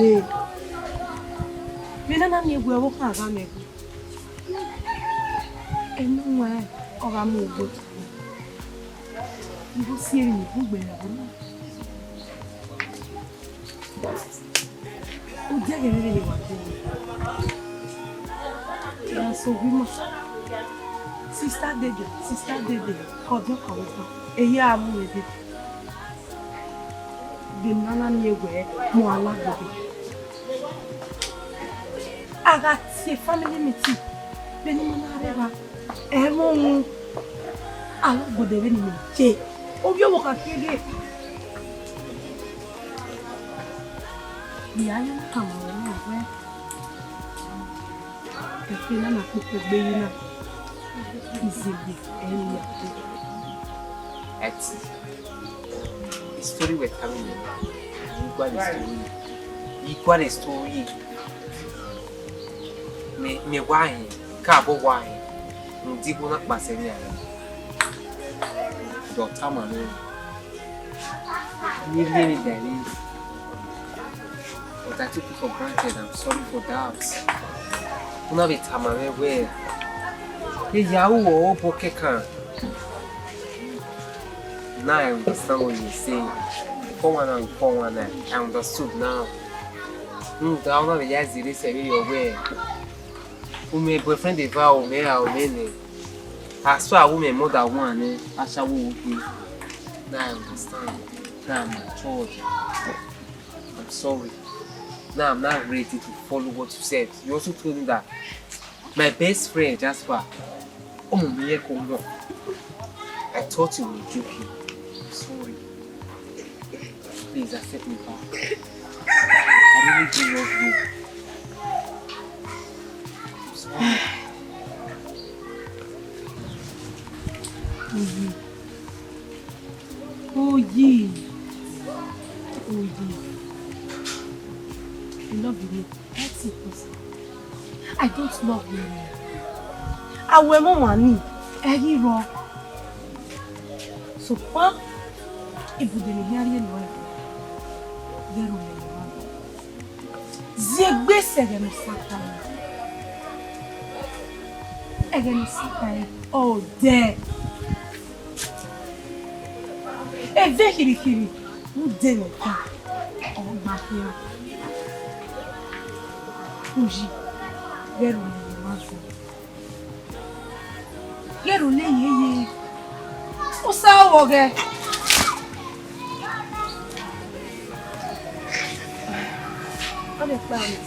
me. Mina na mi egwu ewo kan aga me. Enu wa o ga mu egwu. Ibu si eri ni bugbe ya bo. O je ge ni wa je. Ya so bi mo. Sister Dede, kojo kojo. Eyi amu ede. Bi nana mi egwu mo alagobe. Aga ti family meeting. BENIN na reba. Emo alagobe be ni me je. Obi o ka kede. Bi ayo na kama na we. Ke na na ku gbe yi na. The story we're telling you, equal the story. Me why, cabo why, Digo not Baseria. Doctor Manu, you really that is. But I took it for granted. I'm sorry for that. Una be tamare where. Yahoo poke can. Now I understand what you say. I understood now. The owner of Yazi is very aware. Who my boyfriend the vow me or many. I saw a woman more than one, I shall walk. Now I understand. Now I'm matured. I'm sorry. Now I'm not ready to follow what you said. You also told me that my best friend Jasper. I thought you were joking. I'm sorry. Please accept me back. I really do love you. I'm sorry. Oh yeah. I love you. That's it. I don't love you. Awe mo wani eri ro so pa ibude ni hiari lo gero le wa zegbe sege no sata ege ni sata oh de e ve kirikiri mu de le ka o ma hia uji gero le wa zo Gero le yeye. O sa wo ge. O le pa mi.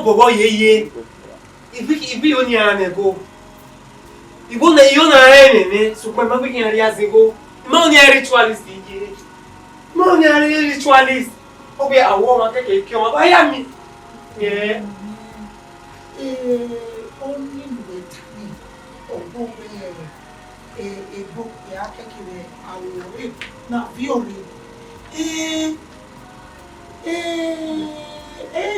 Bobo ye ibi oni ane go ibo na yo na ene ne so pe ma bi yan ri asingo ma oni ritualist ye ma oni ritualist o be awo ma keke ki o ba ya mi only the time of a book ya keke awo na viole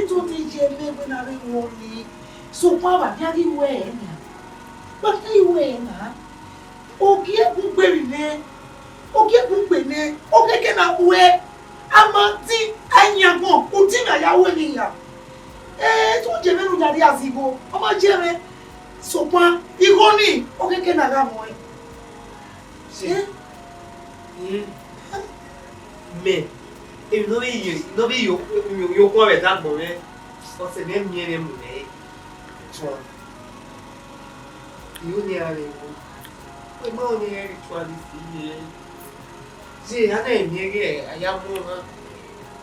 to DJ me when I read so Papa, Daddy way now. But they way now. O get Bubene, O get Bubene, O get a way. Amanti, and Yago, Utina Yawenia. To Jemenu Daddy as he go. Ama Jeme, so Pa, Igoni, O get a boy. See? Me. If no be you come with that moment. What's the name near him? You near him. We know near ritualistic. See, I name here. I am more.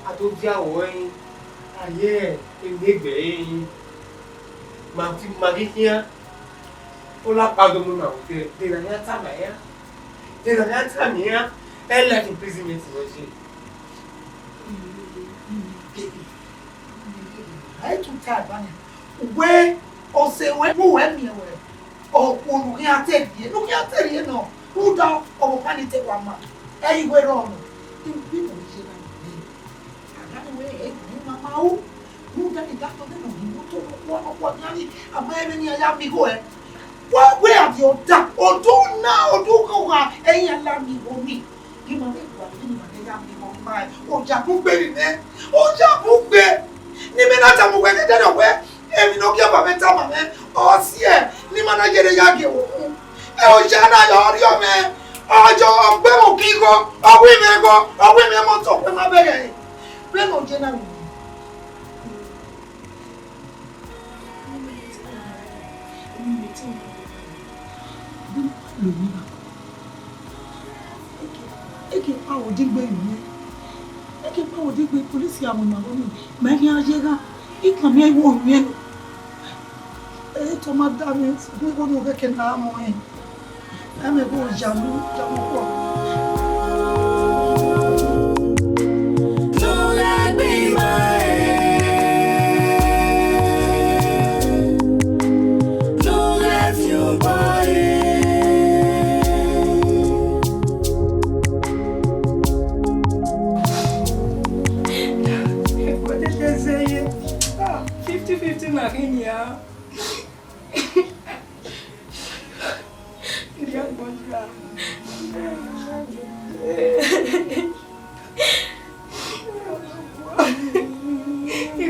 I don't feel away. Ah, yeah, in big way. Magicia. Olá, pagamos não. Tem na minha tamanha. Tem na minha tamanha. Ela é imprisonment hoje. Aí tu tá, bana. Ué, ou se ué, não é minha ué. Ou não quer atender, não quer atender não. Não dá, ou o pane te guama. É igual romo. Tem que não chega nem. Agora ué, é mamau. Não dá de gato não. Não tô com o nani. A mãe vem aí amigo é. Where have you done? Or do now, do go on, and you love me for me. You want to go on my or Japu Benine, or Japu Be. Nimenata Mugan, and you don't give a better man, or see, Nimana get a yagi. Oh, Jana, your man, or Joe, Bemo Kigo, or women go, or women on top of my bed. Bemo General. Eke pa odigbe mi. Eke pa odigbe police àwọn ma woni. Me ki an jega. Ikan mi wo mi eno. To ma da mi ni ko no keke na mo yin. E me go jamu ko. Don't let me don't let your body. What did they say? 50-50 na hinya. Dia bonja.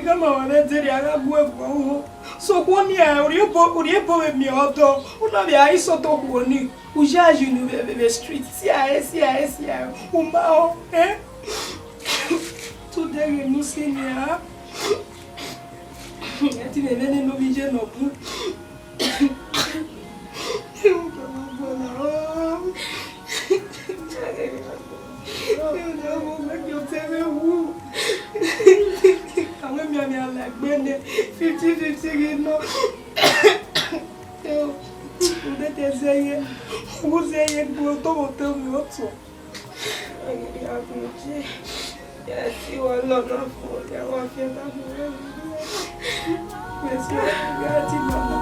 Kama wanateri agabwe kwa so kwoni ya uripo we mi odo una bi aiso to kwoni ujaji ni be street sia umao today you see me ah ati nene no bije no bu àwọn mi àmì alàgbé ní 50-50 iná ọdẹ tẹsẹ yẹ owó sẹ yẹ gbọ́ tọwọ́ tẹwọ́ ọ̀tọ̀ ẹ̀yìn àgbèjì yàtí wà lọ́nà fún ọ̀dẹ àwọn afẹ́lá fún rẹ̀ pẹ̀sí ọ̀gá àti màmá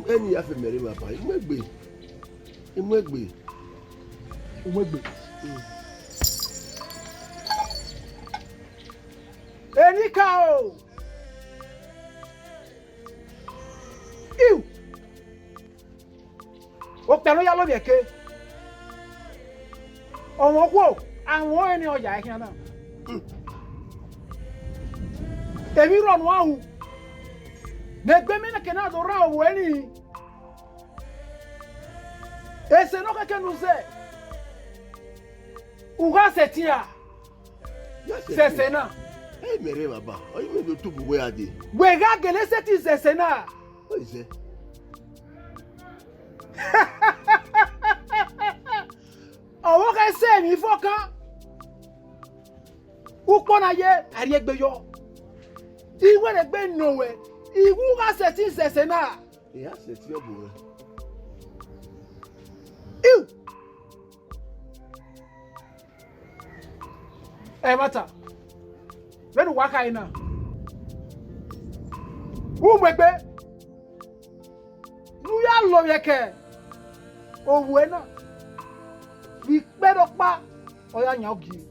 Any ya fe mere baba imegbe eni ka o iu o pẹ̀lú ya lo bi eke ọ̀wọ́n kwo àwọn eni ọjà ekin na èmi ro nu ahu negbe mi na kena do ra o eni ese no keke nu se uga setia sesena e mere baba o yi me to buwe ade we ga gele seti sesena o ise owo ka se mi fokan upo na ye ari egbe yo iwe re gbe nowe iwu ga seti sesena e a seti obo iu mata benu waka ina umegbe nu ya lo yeke owu na bi pedo pa oya nya ogi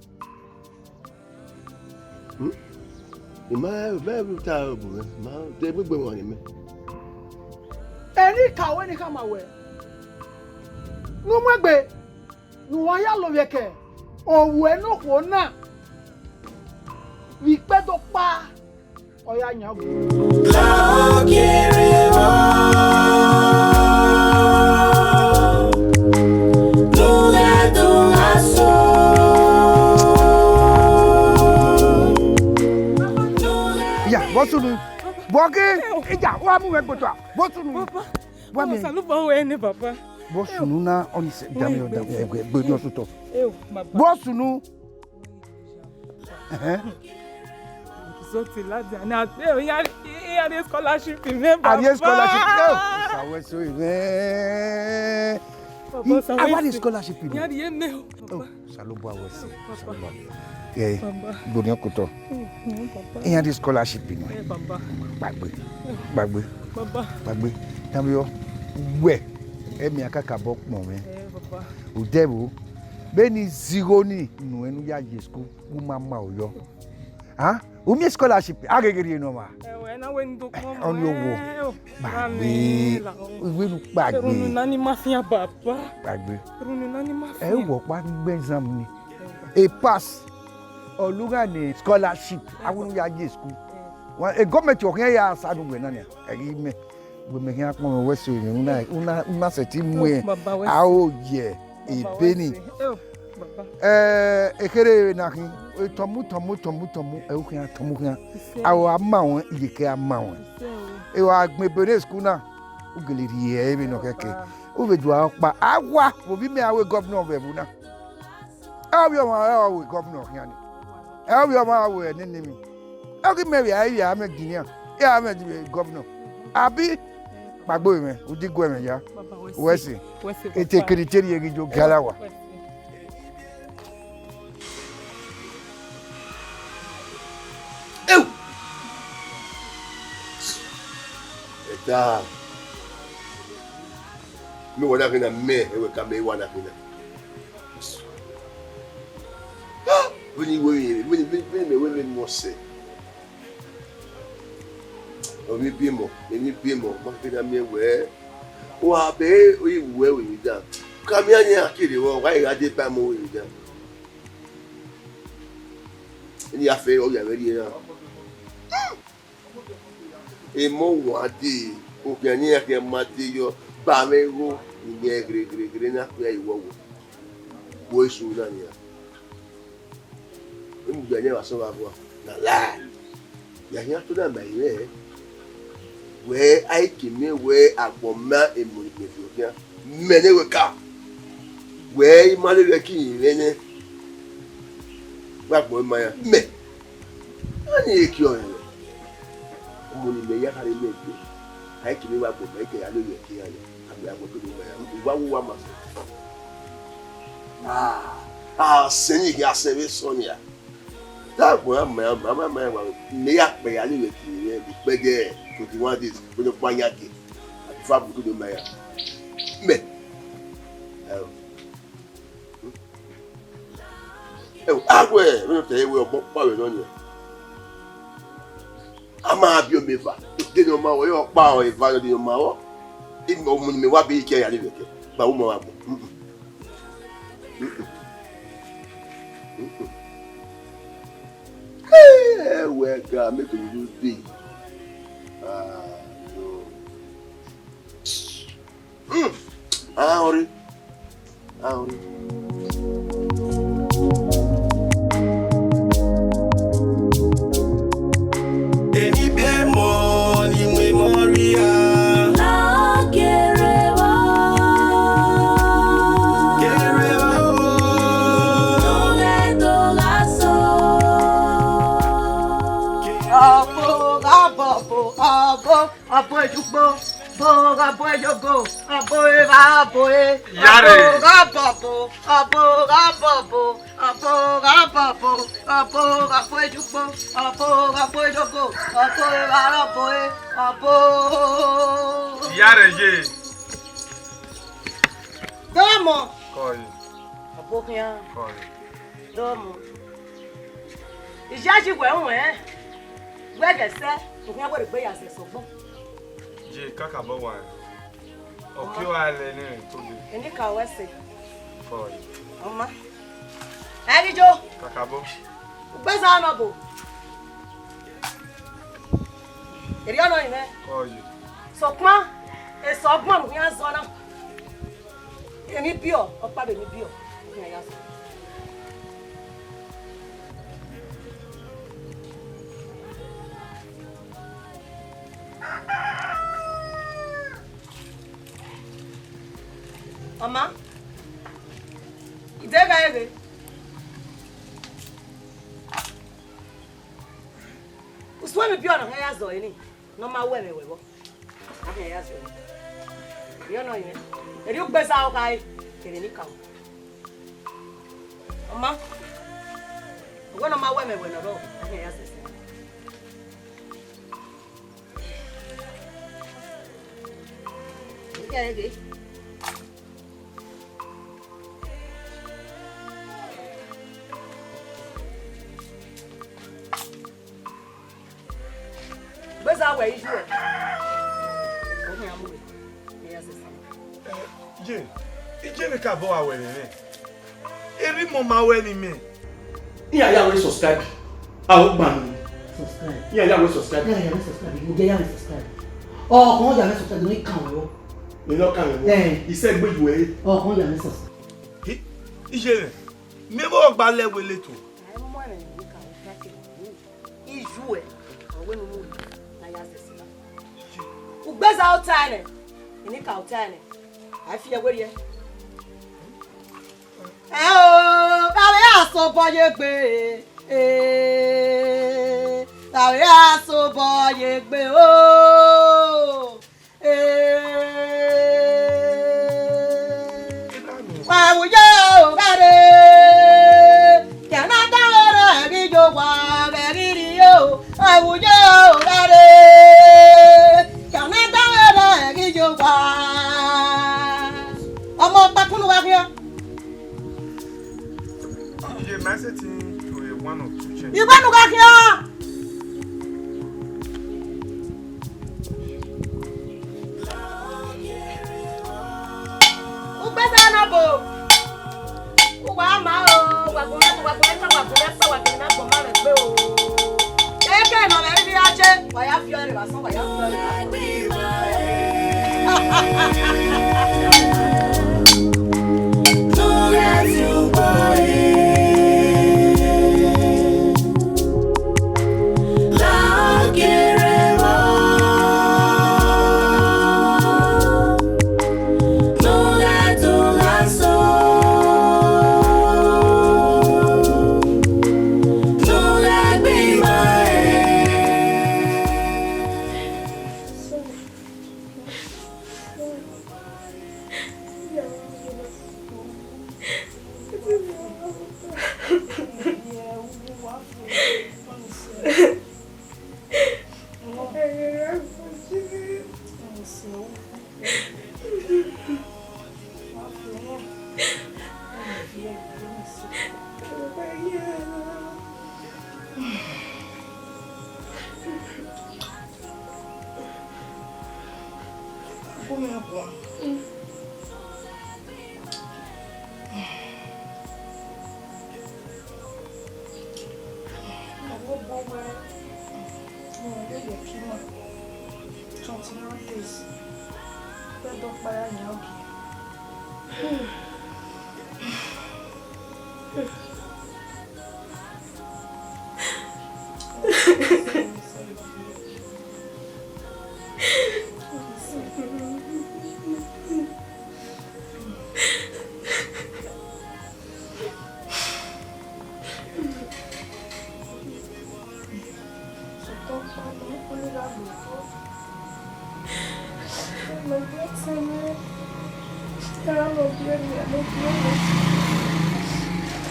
me ta obo ma de gbegbe won ni me eni kawe ni kama we nu megbe nu won ya lo yeke owu no ko na vi pedo pa oya nyago La queremos. Lugar do laço. ya bosunu boke ija wa mu egboto bosunu wa mi Saluba wene papa. bosunu na oni se dami o dami egbe ni osuto Baba. bosunu Zoti ladi ana ya scholarship in Baba. Ariel scholarship sawe so ire I want a scholarship in Ya di ene papa. salubo awesi Papa. eh gboni okoto Papa. I want a scholarship in Papa. gbagbe Papa. gbagbe tamio we emi akaka bo pon me Papa. o debo beni zero ni nu enu ya ye school wo mama oyo ha o mi scholarship agegere no ma Na wen do ko mo. Oni owo gbagbe iwe nu gbagbe Runu nani mafia papa. gbagbe Runu nani mafia. e wo pa gbe exam ni a pass oluga ni scholarship awunu ya ye school wa e government o kan ya sadu gbe na ni e ri me we me kan pon we so yin una se ti mu e a o ye e BENIN ekere na kin tomu e o kan tomu kan awo ama won ileke ama won e wa gbin BENIN school na o gele ri e mi no keke o be du a pa awa wo bi me awe governor be bu na awi o ma awe governor kan ni awi o ma awe ni mi e ki me wi ayi ya me guinea ya me governor abi gbagbo me o di go me ya wesi ete kriteria gi jo galawa Eta. Me wana kina me ewe kame wana kina. Wini we mo se. O mi bimo, ma kina me we. Wa be o iwe we ni da. Kami anya akiri wo wa ira de pa mo we ni da. Ni afe o ya veri ya. E mo wadi o ke ni ake mati yo ba me go ni gre na pe iwo wo isu na ni ya mu gbe ni wa so ba bo na la ya yan to da mai re we ai kimi we agboma emu ni fi okia me ne we ka we ma le re ki re ne gbagbo ma ya me ani e ki o ni me ya kare me gbe ai kimi wa gbo me ke ya lori e ki ya abi agbo to me ya iwa wo wa ma seni ya sebe sonia da gbo mama wa me ya pe ya lori e ki ya bi pege 21 days we no panya ke abi fa bu to me ya me agwe me no te ewe opo pa we no ni ama bi o meva de no ma wo yo pa o eva de no ma wo imi o mu ni me wa bi ke ya le ke ba wo mo wa bo we ga make you do day ori IVBIEMON in memoria. La queremos. Lugar do laço. Abo ejugbo abo ejogo abo eva abo e Yare. abo ejugbo abo ejogo abo eva abo e abo Yare je. domo Koi. abo kian Koi. domo ijaji wewe wegese okin agbo gbe ya se sogbon Je kaka bo wa. O ki wa le ni to bi. eni ka wese Koi. oma erijo Kaka bo. gbesa no bo Eri ono ime. Oye. So kwa e so gbon mi an so na. Emi bio, opa be mi bio. Ni ya so. Mama. Idega ege. Uswa mi bio na ya zo ni. No ma we me we bo. Ahia ya zo. Yo no ime. Eri u gbesa o kai. Kere ni kawo. Mama. Ogo no ma we me we no do. Ahia ya zo. Ege. Beza we issue. Ogun ya mu we. Yes sir. Je. Ije me ka bo wa we ni. Eri mo ma we ni me. Iya ya we subscribe. Awo gba mi. Subscribe. Iya ya we subscribe. Ya subscribe. Mo je ya subscribe. Oh, kon ya subscribe ni kan wo. Ni lo kan wo. Ise gbe ju e. Oh, kon ya subscribe. Ije me mo gba lewe leto. Ai mo mo na ni ka o take. Issue e. Owe no mu. Ugbeza outine. Ini ka outine. Afi egwe ye. Tawe aso boye gbe. Tawe aso boye gbe o. Wa wo ye o gare. Kana dawo ri jo wa ri yo. Wa wo ye o gare. Ije ma se ti to a one or two change. You gonna go here? Ubeza na bo. Uwa ma o, wa ko na ko ma le gbe o. Eke no le bi aje, wa ya fi ore ba so wa ya fi ore.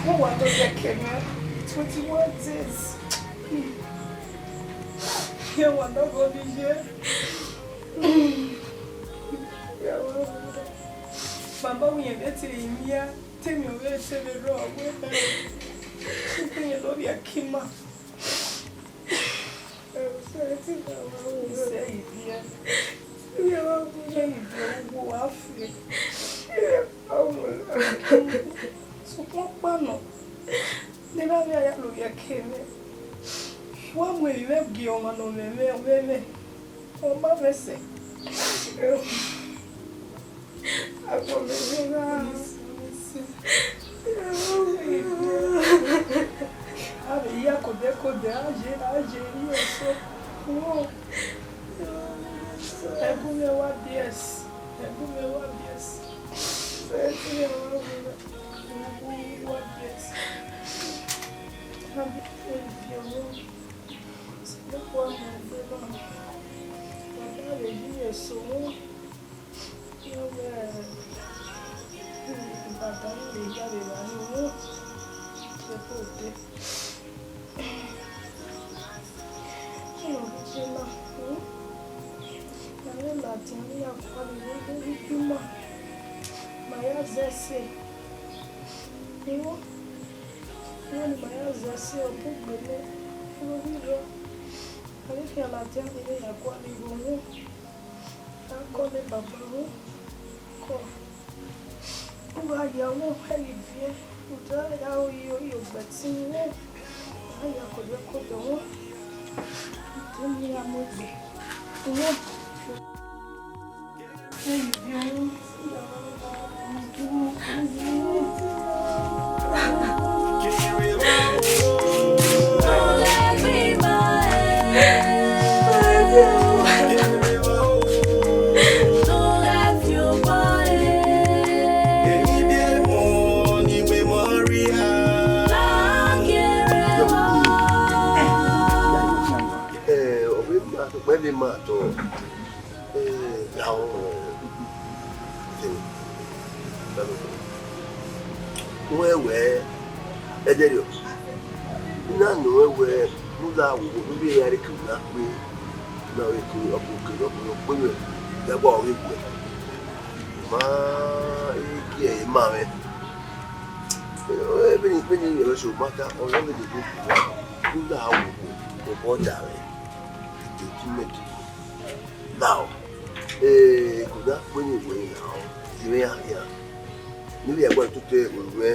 What was that, Kenya? 21 days. You want to go be here? Mama, we are getting here. Tell me where to the road. You know, your Kima. Say it here. So what panel? Never very look your cane. One way you have Guillaume on the Oma vese. Ako mevina. Abi ya kode aje so. Oh. Ebume wa bies. Seti wa bies. Abi yo. Se kwa mvema. Wale biye so. Yo Batani le ya de la no. Se pote. Chema. La tinia kwa ni kuma. Maya zese. Yo ni maya zese obugbele. Yo biyo. Ale fi ala tinia ya kwa ni gomo. Ko le baba wo. Ko. Uga ya wo heli vie. Uta ya o yo gbati wo. Aya ko do wo. Temi amogbe. Wo. Hey, bien. Wewe ederio na no wewe mula wo bi yare kuna pe na we ku opo we da gbo we ku ma e ma we e bi ni yo so mata o lo de ku mula wo o da we de ki me now kuna pe ni we now ti ya níbi ẹ̀gbọ́n tó tẹ òwúrẹ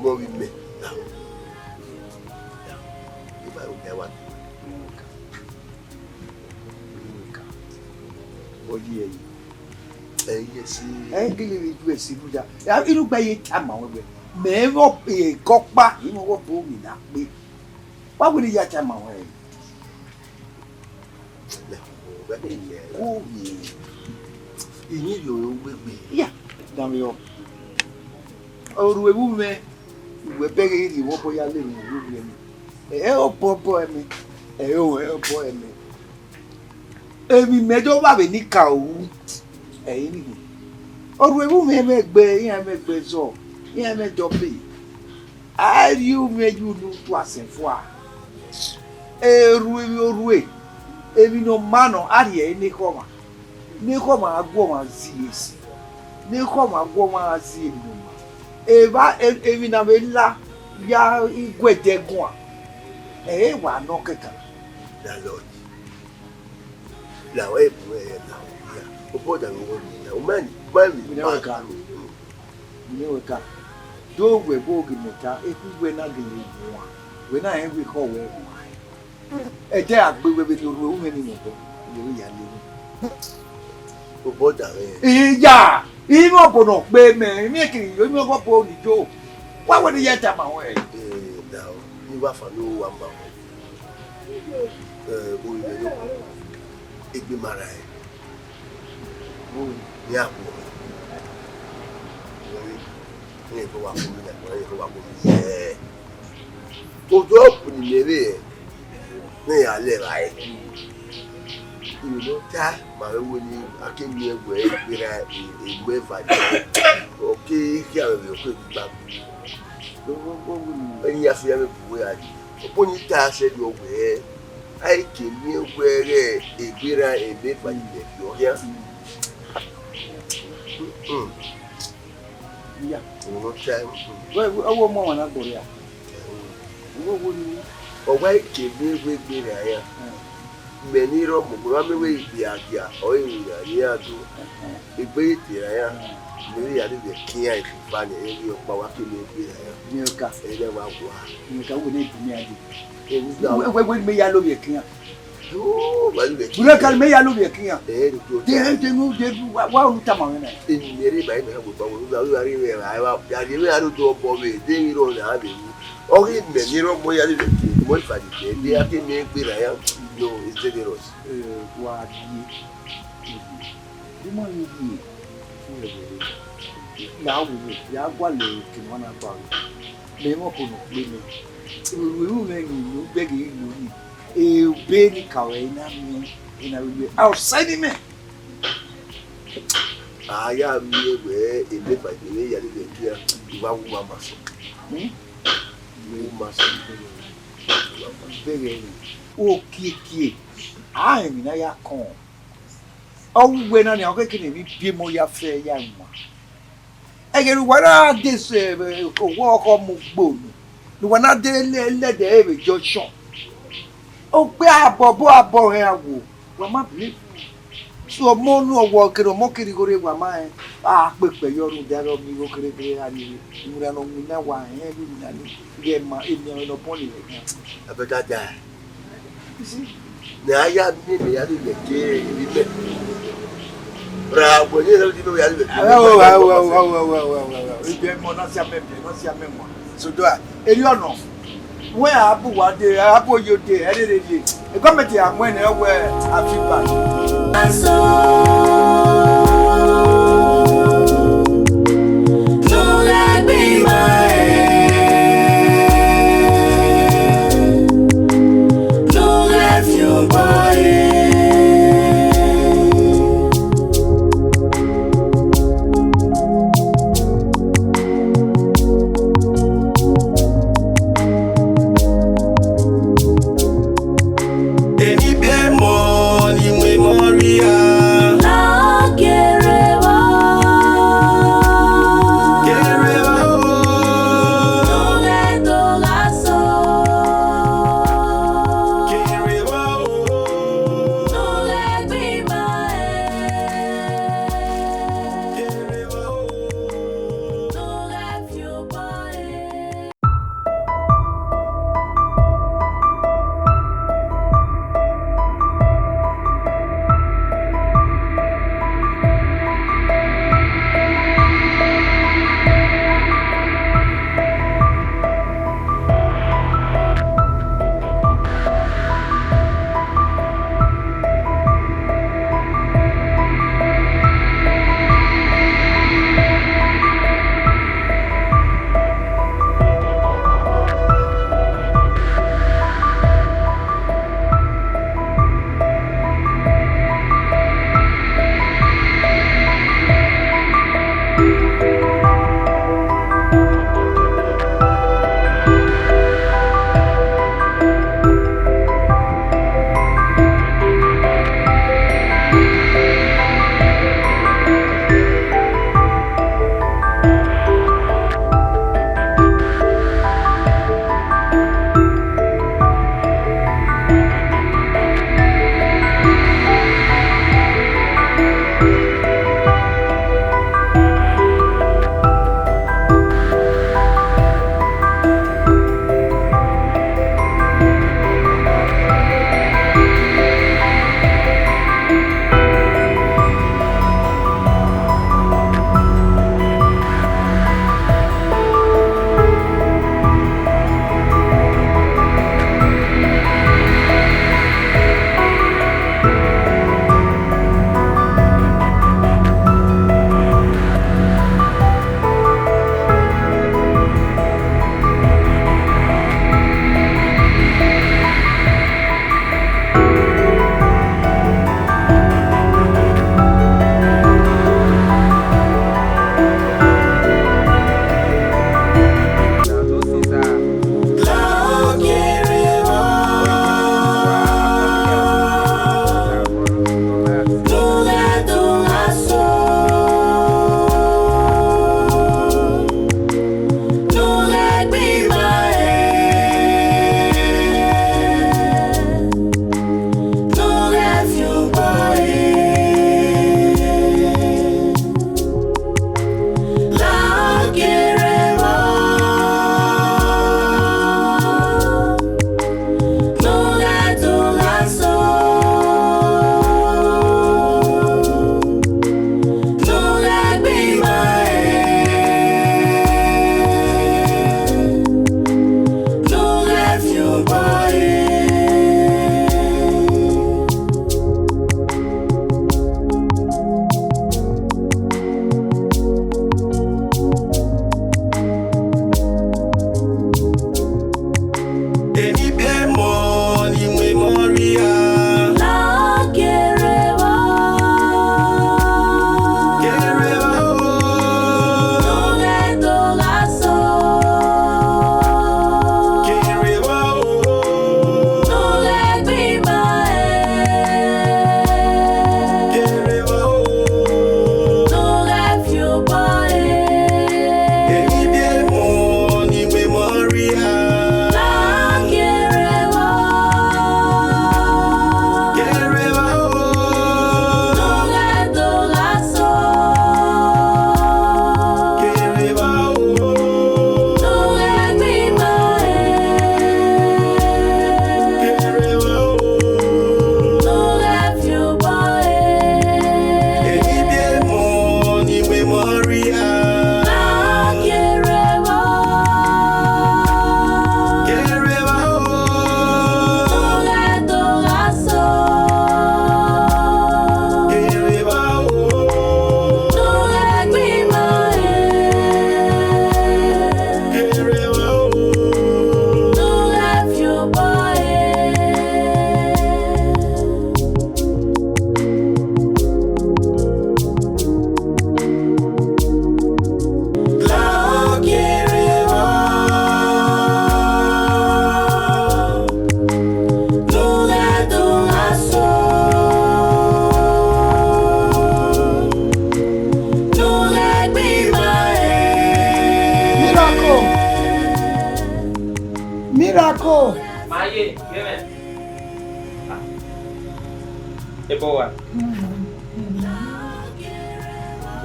mọ wí mẹ láwọn nígbà yóò bẹ wà ọdí ẹyẹ sí. ẹ gílè rí ju èsì lójà irúgbà yìí tá mà wọn gbẹ mẹ́rọ èkọ́pá yìí wọ́n bó mi náà pé báwo ni yà tá mà wọn ẹ̀. kó mi ìyín yòó gbégbé. yà dàmí ọ. Oru ewu me we bege ni wo boya le ni wo mi e o bobo emi e o bo emi emi mejo ba be ni ka owu e ni oru ewu me gbe yan me gbe so yan me jo pe are you me you nu to asenfo a oru emi no mano ari e ni koma agwo ma ziesi ni koma agwo ma zie ni eva evi na vela ya igwedegun a wa no keka la lord la we bu la ya o boda wo ni na o mani ni we ka do we bo gi meta eku we na gele wa we na en we ko we e je agbe we be do we ni mo to yo ya le o boda iya Imo bono pe me mi kiri yo mi ko po ni jo. Wa wo ni yeta ma won now ni wa fa no wa ma. O ile yo. Egbe mara e. Wo ni apo. Ni ko wa ko mi na ko wa ko mi. O do ni mere ni ale rai. Ìlú tá màá wo ni akéwì ẹgbẹ́ ìgbéra ìgbẹ́ ìfàjẹ́ òkè kí àwọn èèyàn pé gbàgbọ́ ẹni àfihàn mi bùwé àjì òpó ní tá a ṣẹ́ni ọgbẹ́ ẹ àìkè ní ẹgbẹ́ rẹ̀ ìgbéra ìgbẹ́ ìfàjẹ́ ìfẹ́ ọ̀hẹ́ òun tá ọwọ́ mọ́ wọn lágbórí à owó wo ni ọwọ́ àìkè ní ẹgbẹ́ ìgbéra yẹn meniro mugwa mewe ibiagia oyinya niado egbe itira ya meri ya de kia ifani eri opa wa kini ebira ya ni oka ele wa gwa ni ka wo ni bi ni ade we me ya lo bi kia Oh, bah, le Vous le calmez, il y a l'eau qui est. Eh, le tout. Waouh, t'as marre. Et il bah, il m'a pas vous arriver à l'auto pour me dire on a avec vous. Or, il m'a dit, moi, il y a le moi, il fallait que des amis me rien. Non, c'est généreux. Dis-moi, là, il y a quoi le qui m'en a parlé. Mais moi, pour nous, nous begging you, a baby cow, in a outside me. I am here, and if I do, I live here. You are woman. You must be okay. I am in a con. Oh, when I am getting me, be more your fair young one. I get what are this walk on move bone. No one not there let the every judge shot. Oh, boy, hair woo. Well, my belief. So, more no walking or mocking go to my ah, quick by your room, that of me, go crazy. You ran on me now, why, get my Indian pony. I better die. You see, now I have me, I didn't get gay. Bravo, you know, so do I. Eliono, where Abu what day, Abu your day, any day. A committee I'm when I wear a feedback.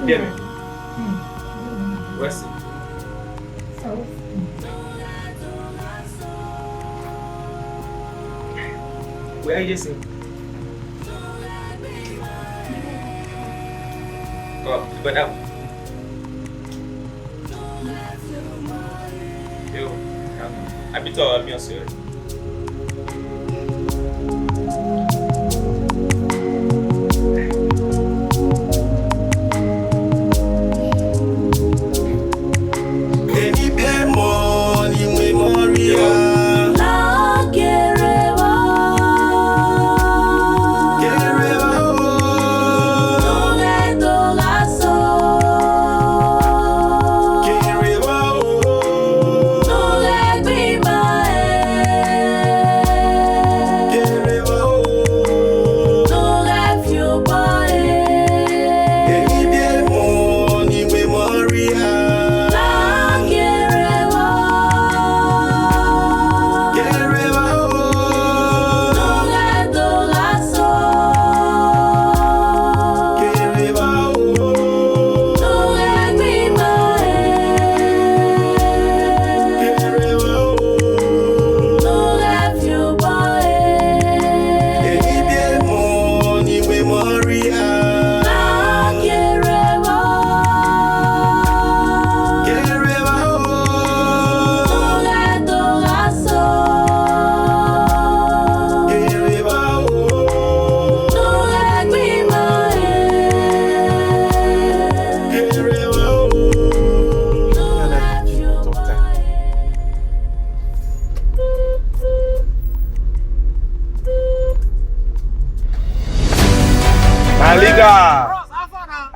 Bien. West. Where are you sitting? Oh, but now. Yo, I'm a bit of me also.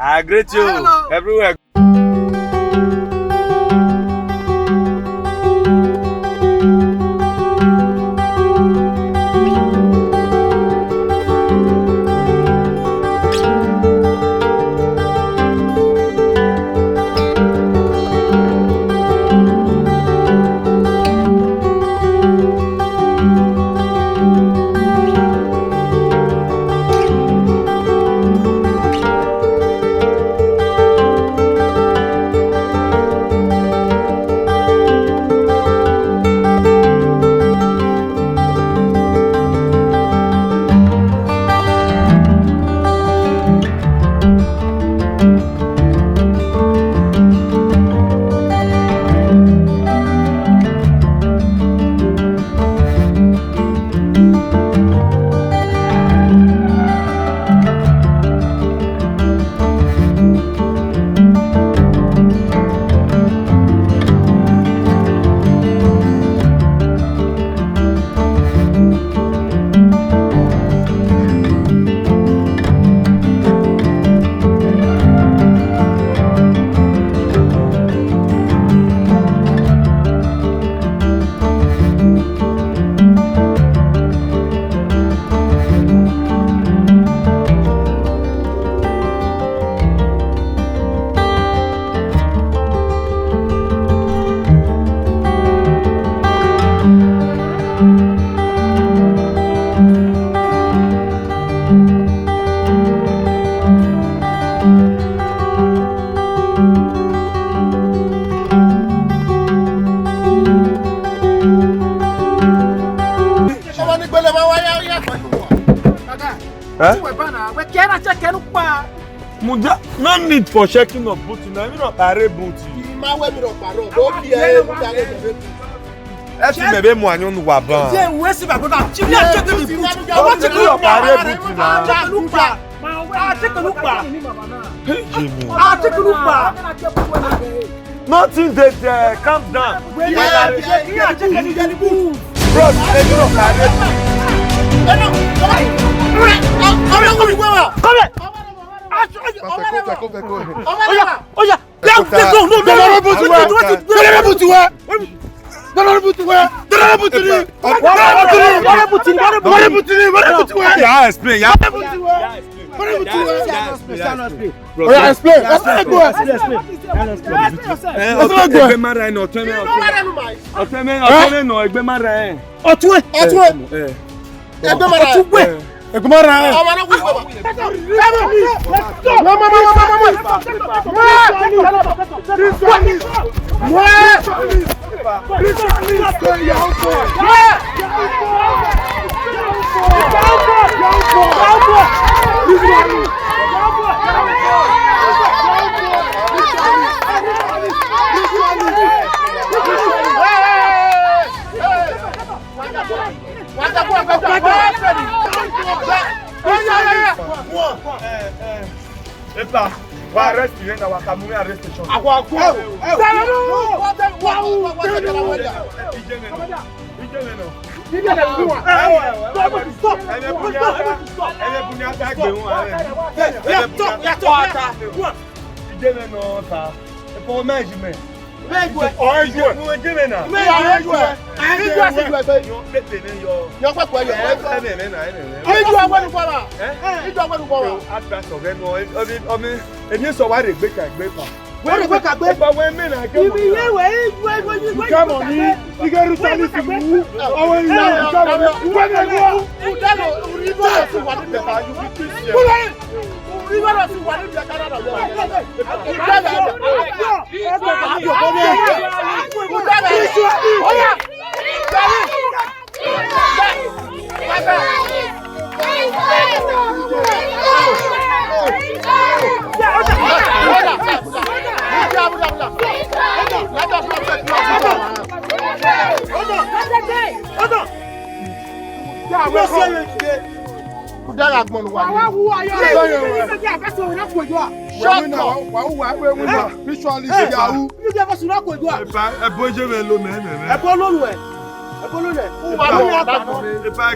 I greet you everywhere. No need for checking of booty. Now you not carry booty. Let's see maybe more on the waban. Yeah, we see about that. You not checking the booty. I want to go carry booty now. Take a look back. Take a look back. Nothing there. Calm down. Bros, they do not carry. Come here. Oh yeah. No. Ekumara. Ọmọ náà wúwo. Epa, wa arrest you na wa kamumi arrest station. Agwa.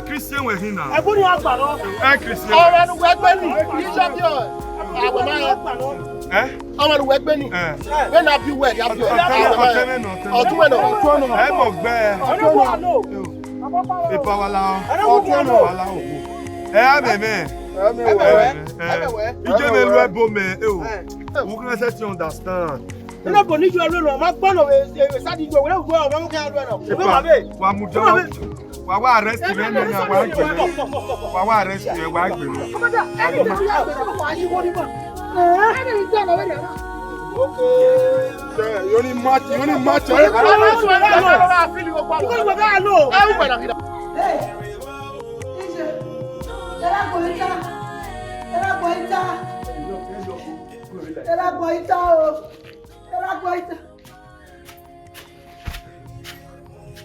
Christian we hina. Ọmọ ìwé gbé ni. Bẹ́ẹ̀ náà bí wẹ̀ yá bí ọ̀. Ọ̀tún ẹ̀ náà. Ẹ mọ̀ gbẹ́. Ipa wa la ọ̀tún wa la òkú. Ẹ á mẹ̀mẹ́. Ìjẹ́ mi lu ẹbọ mẹ́ ẹ o. Who can set you understand? Ẹ bọ̀ níjú ẹ lónìí ọmọ gbọ́nà ìsádìjọ òwe lẹ́wọ̀n ọmọ mú kí á lọ ẹ̀. Wà mú jọ. Wà wá arrest rẹ̀ ní ọ̀nà wà gbẹ̀rẹ̀. Wà wá arrest rẹ̀ wà gbẹ̀rẹ̀. Okay. You need match.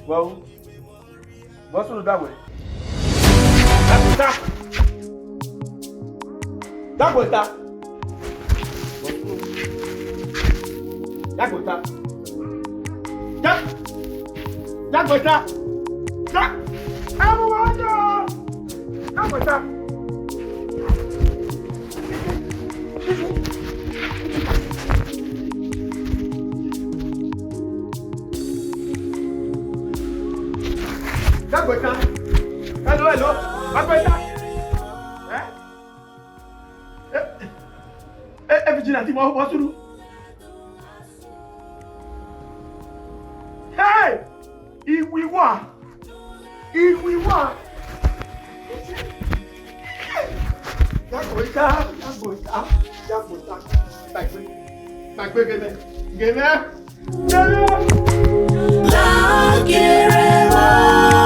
Well, what's that way? That way, that. Jagota. Jagota. Hello. Vigilante, what's through? Hey! Iwiwa! Jagota. Gene. La queremos.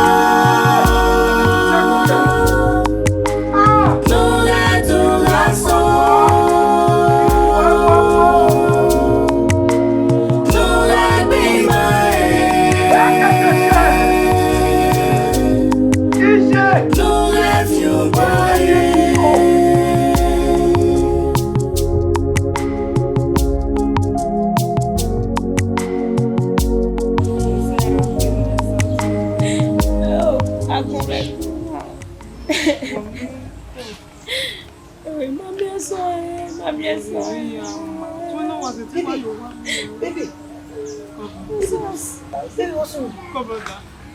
Baby, what's wrong?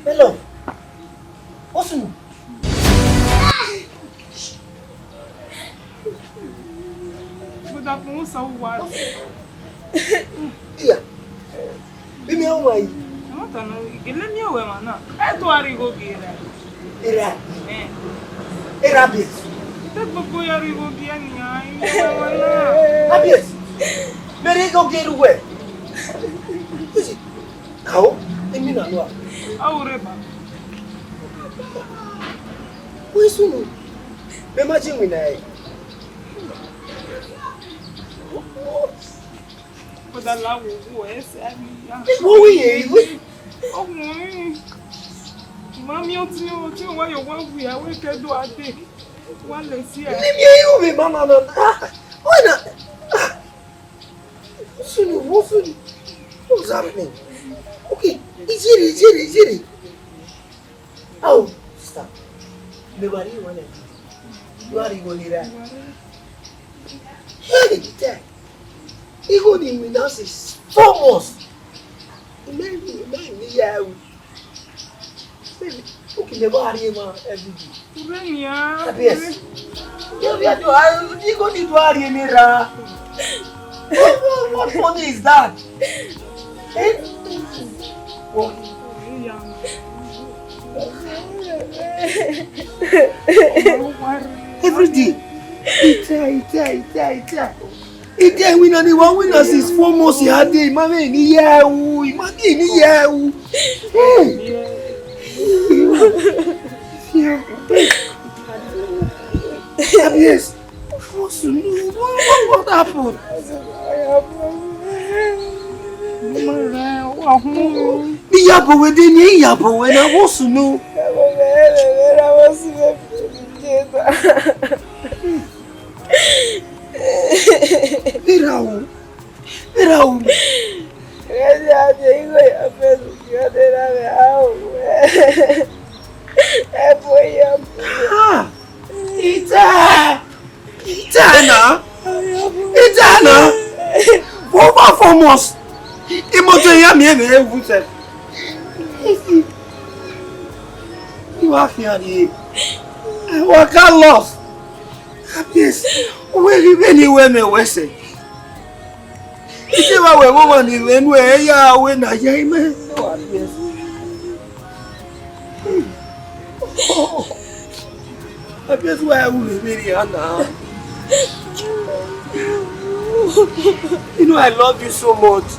Hello. What's wrong? Yeah. Baby, how are you? Let me away, man. I told you go get it. Rabbit. Rabbit. Mere go get away. How? I mean, no. Who is you? Imagine when I. But I love you. Who is Oh, Mammy, you why you want we are wicked do I think. One let's see. Leave me, Mama. Why not? What's happening? Okay, it's it. Oh, stop. Nobody want to do. You are going to that. Hey, Dad. Even the windows is foremost. Imagine, okay, never had him every day. Yes. You go to worry in here. What money is that? What? Every day. Ite win on the one winners is foremost. He had the money in the year. Yes. What happened? The yabo we didn't yabo when I was to know. Itana. Over foremost. Imoto ya me everything. You are here. I walk out lost. Yes. Where anywhere me we say. It's about where woman is when we ya when I me. Yes. I guess why I will be here now. You know I love you so much.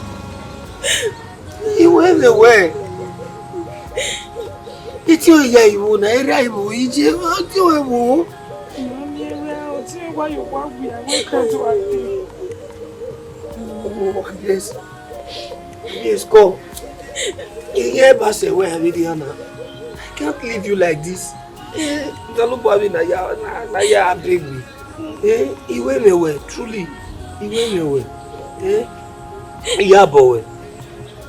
You went away. It's your you na area you ije what you why you want we are welcome to our day. Oh yes. Yes, go. You hear us away Abidiana. I can't leave you like this. Na ya baby. Iwe mewe truly. Iwe mewe. Iya boy.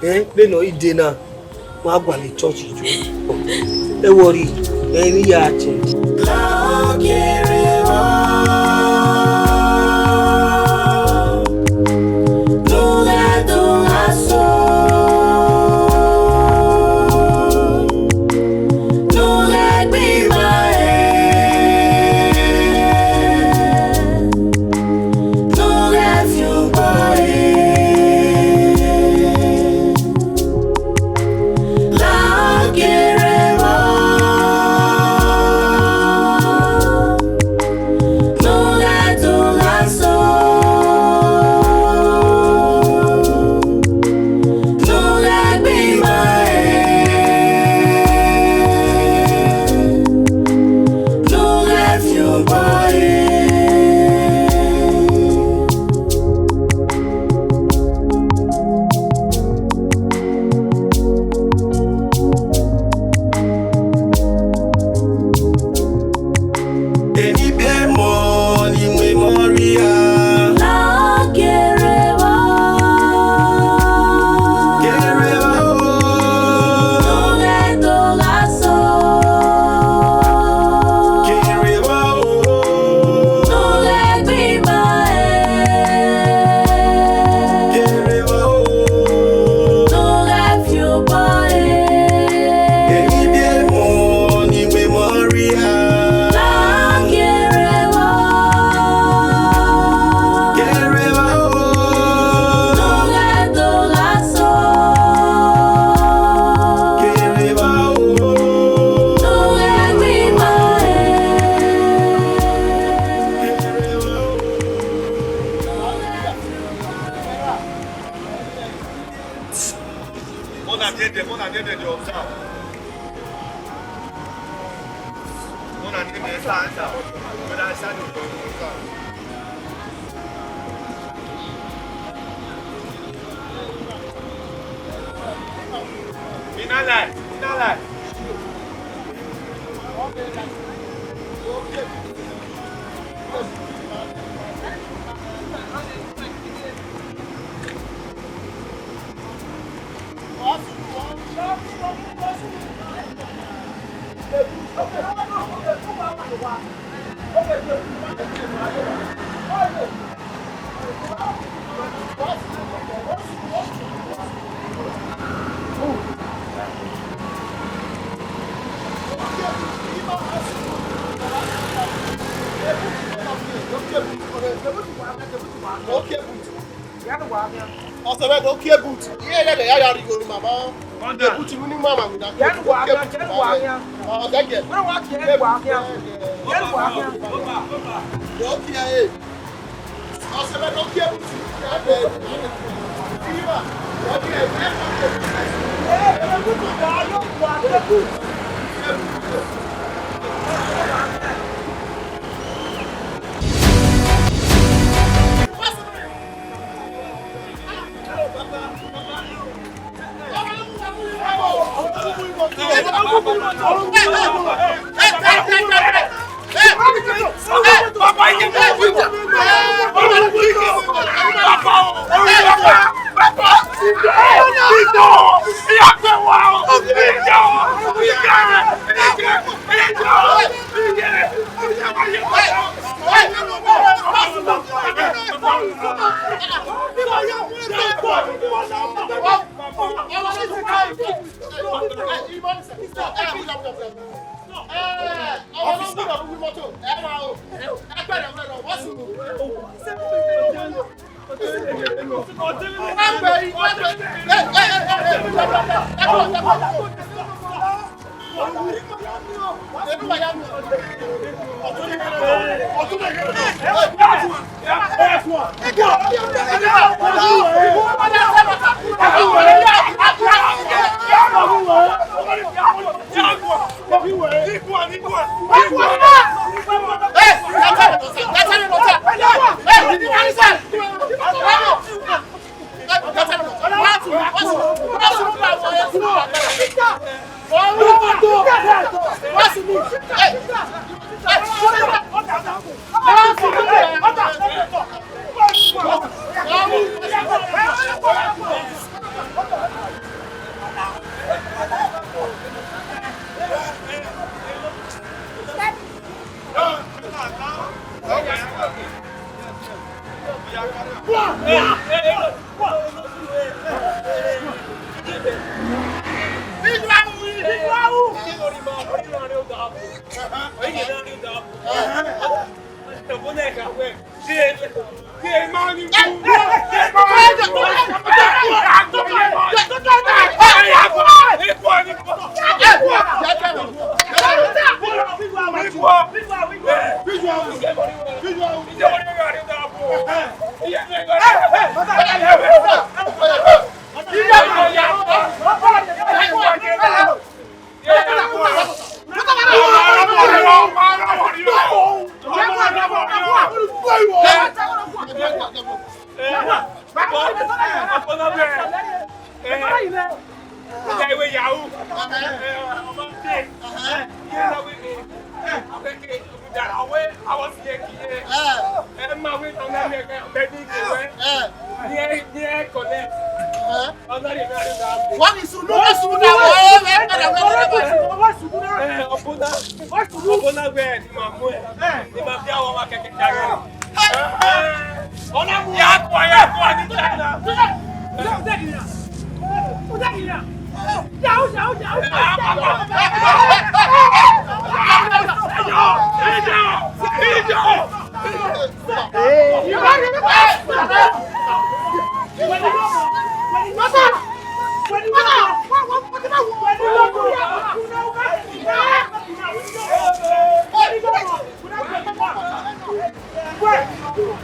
They know it dinner. Ma gwa le church ju. E worry. Ni ya change.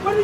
What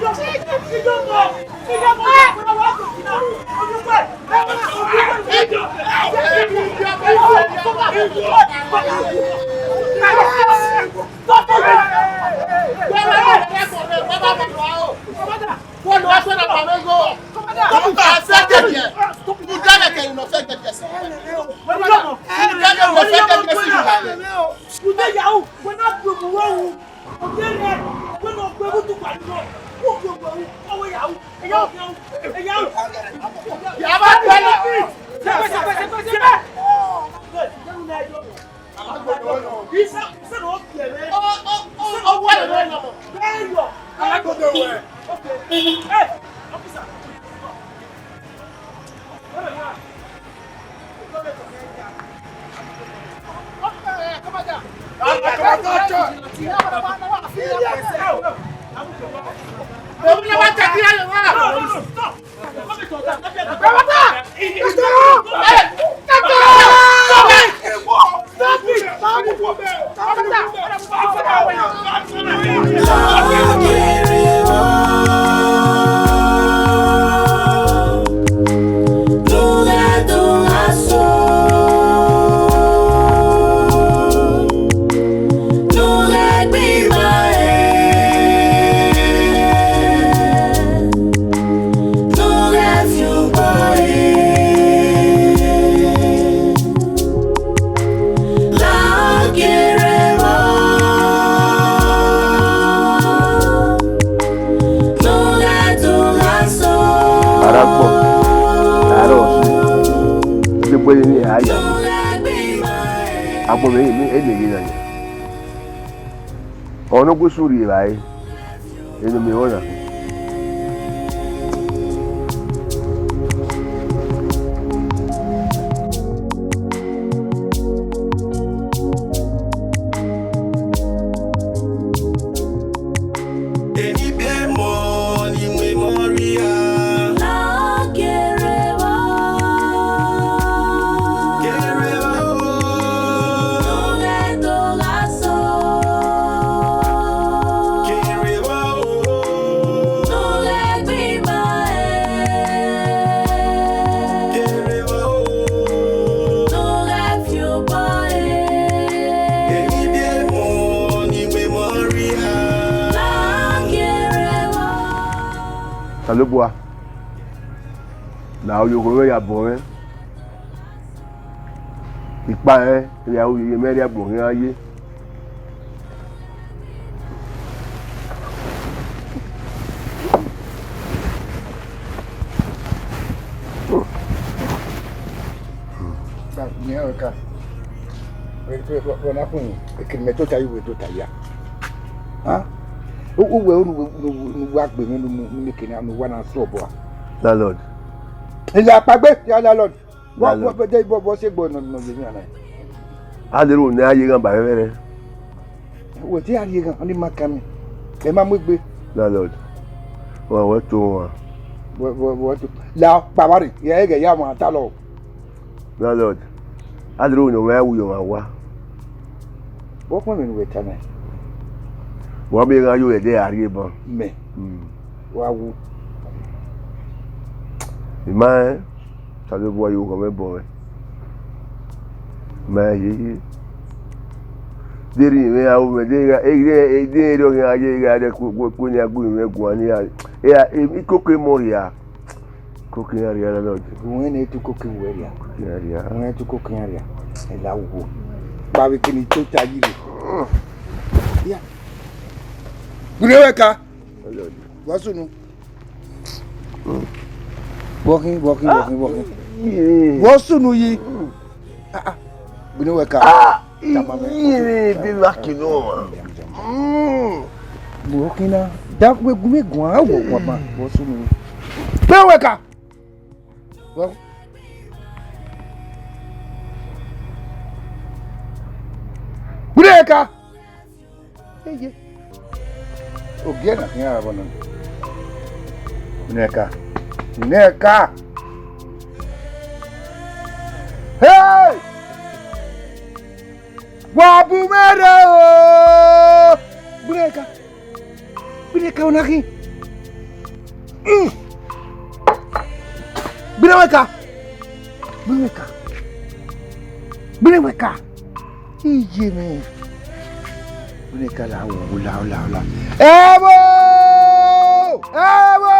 Ono kusuri vai. Eno me ona. Le bois. Là où il y a bon, il paraît, il y a où il y a bon, il y a Landlord. Il a pas il y a landlord. Bon, c'est bon, non, Adero, ne aye gan ba vere. Wo ti aye gan, oni makami. E ma mo gbe. Landlord. Wa to Wo to. La pawari, ye ge ya mo ata lo. Landlord. Adero no wa wu yo wa. Wo pon mi we tane. Wa be gan yo e de ari bon. Me. Wa wu. Ima ça le voit yo comme bon. Mais deri me a o me de ro gan aye ga de ko ni agu me gun ani ya e koko moria koko ya ria Landlord. Won ne tu koko weria. Ya ria. Won tu koko ya ria. E la wo. Ba we kini to ta yi le. Ya. Gureweka. Wasunu. Walking. Wasunu yi. Gureweka. Be lucky no. Walking na. Da we gume gwan awo kwa ma. Wasunu. Gureweka. Gureweka. Hey. Ogena ya bwana. Neka. Hey! Wabumero! Breka unaki. Binaweka. Binaweka. Binaweka. Ije me. Binaweka la la. Ebo! Ebo!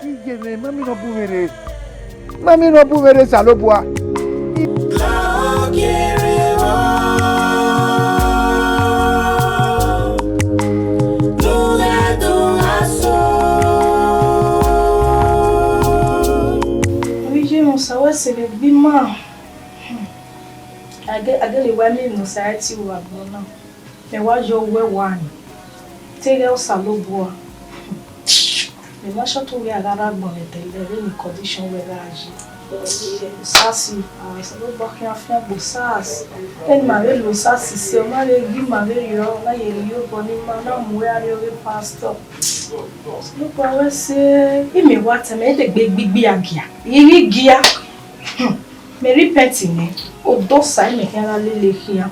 Ije me mami no buvere. Mami no buvere salobua. Ça ouais c'est le bima. Agele wani no society wa bona. Me wa jo we one. Tege o salobua. Me wa shoto we agara gbon tele ni condition we gaji. Sasi, salobua ki afia bo sas. En ma we lo sasi se o ma le gi ma we yo na ye yo boni ma na mu ya le pastor. Salobua we se imi wa teme de gbigbi agia. Iri gia. Me repenti ne o do sai me kan lele kia.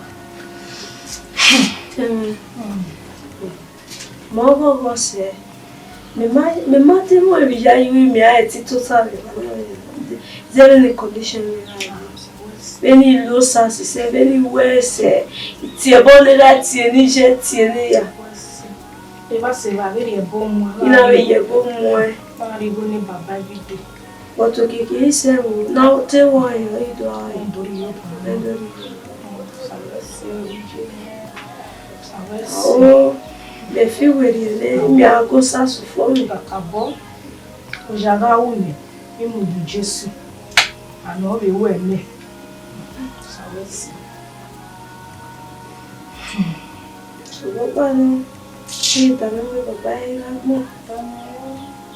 Mo go se me ma te mo bi ya yi mi a ti total. Zero the condition we are. Beni lo sansi se beni we se ti e bo le láti ni je ti ni ya. E ba se va veri e bo mu. Ina we ye bo mu e. Ma ri go ni baba vide. Wato keke se wo na te wo yo ido ai Ndori yo. oh le fi we le mi ago sasu fo mi Bakabo. O jaga uni. Imu du Jesu. Ana o be we me. Sawesi. so baba ni ti ta me baba e la mo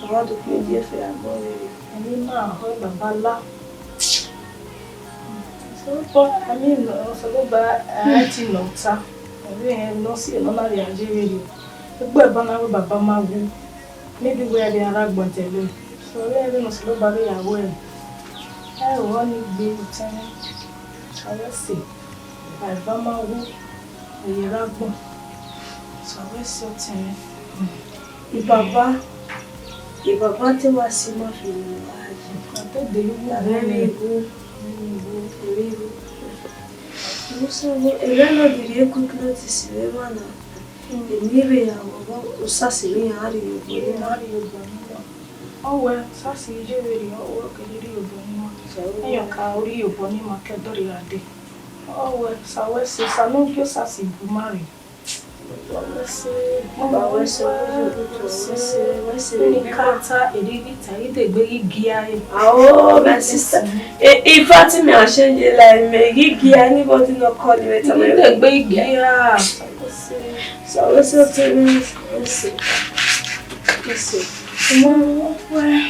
baba do pe die fe agbo re Ani na ho baba la. So po ami no so baba ati no ta. Ebi he no si no na ya jere ri. Egbo e ba na we baba ma wu. Maybe we are ara gbon tele. So we no so baba ya wo e. E wo ni gbe tan. Sawesi. Baba ma wu. E ra gbon. Sawesi o tan. Ibaba te wa si ma fi ni Ato de lu very good musa no elena diria ku kloti si we mana emire ya wo usasi ni ari yo ni mari yo gbon. Owe sasi je weri o ke ri yo gbon. Eyo ka ori yo gbon ma ke dori ade. Owe sawesi sanu kyo sasi bu mari. Kata edita ide gbegi gia e. Oh my sister if Fatima a change like me gia anybody no call me to me Ide gbegi gia. so we so tell me listen Mama, where?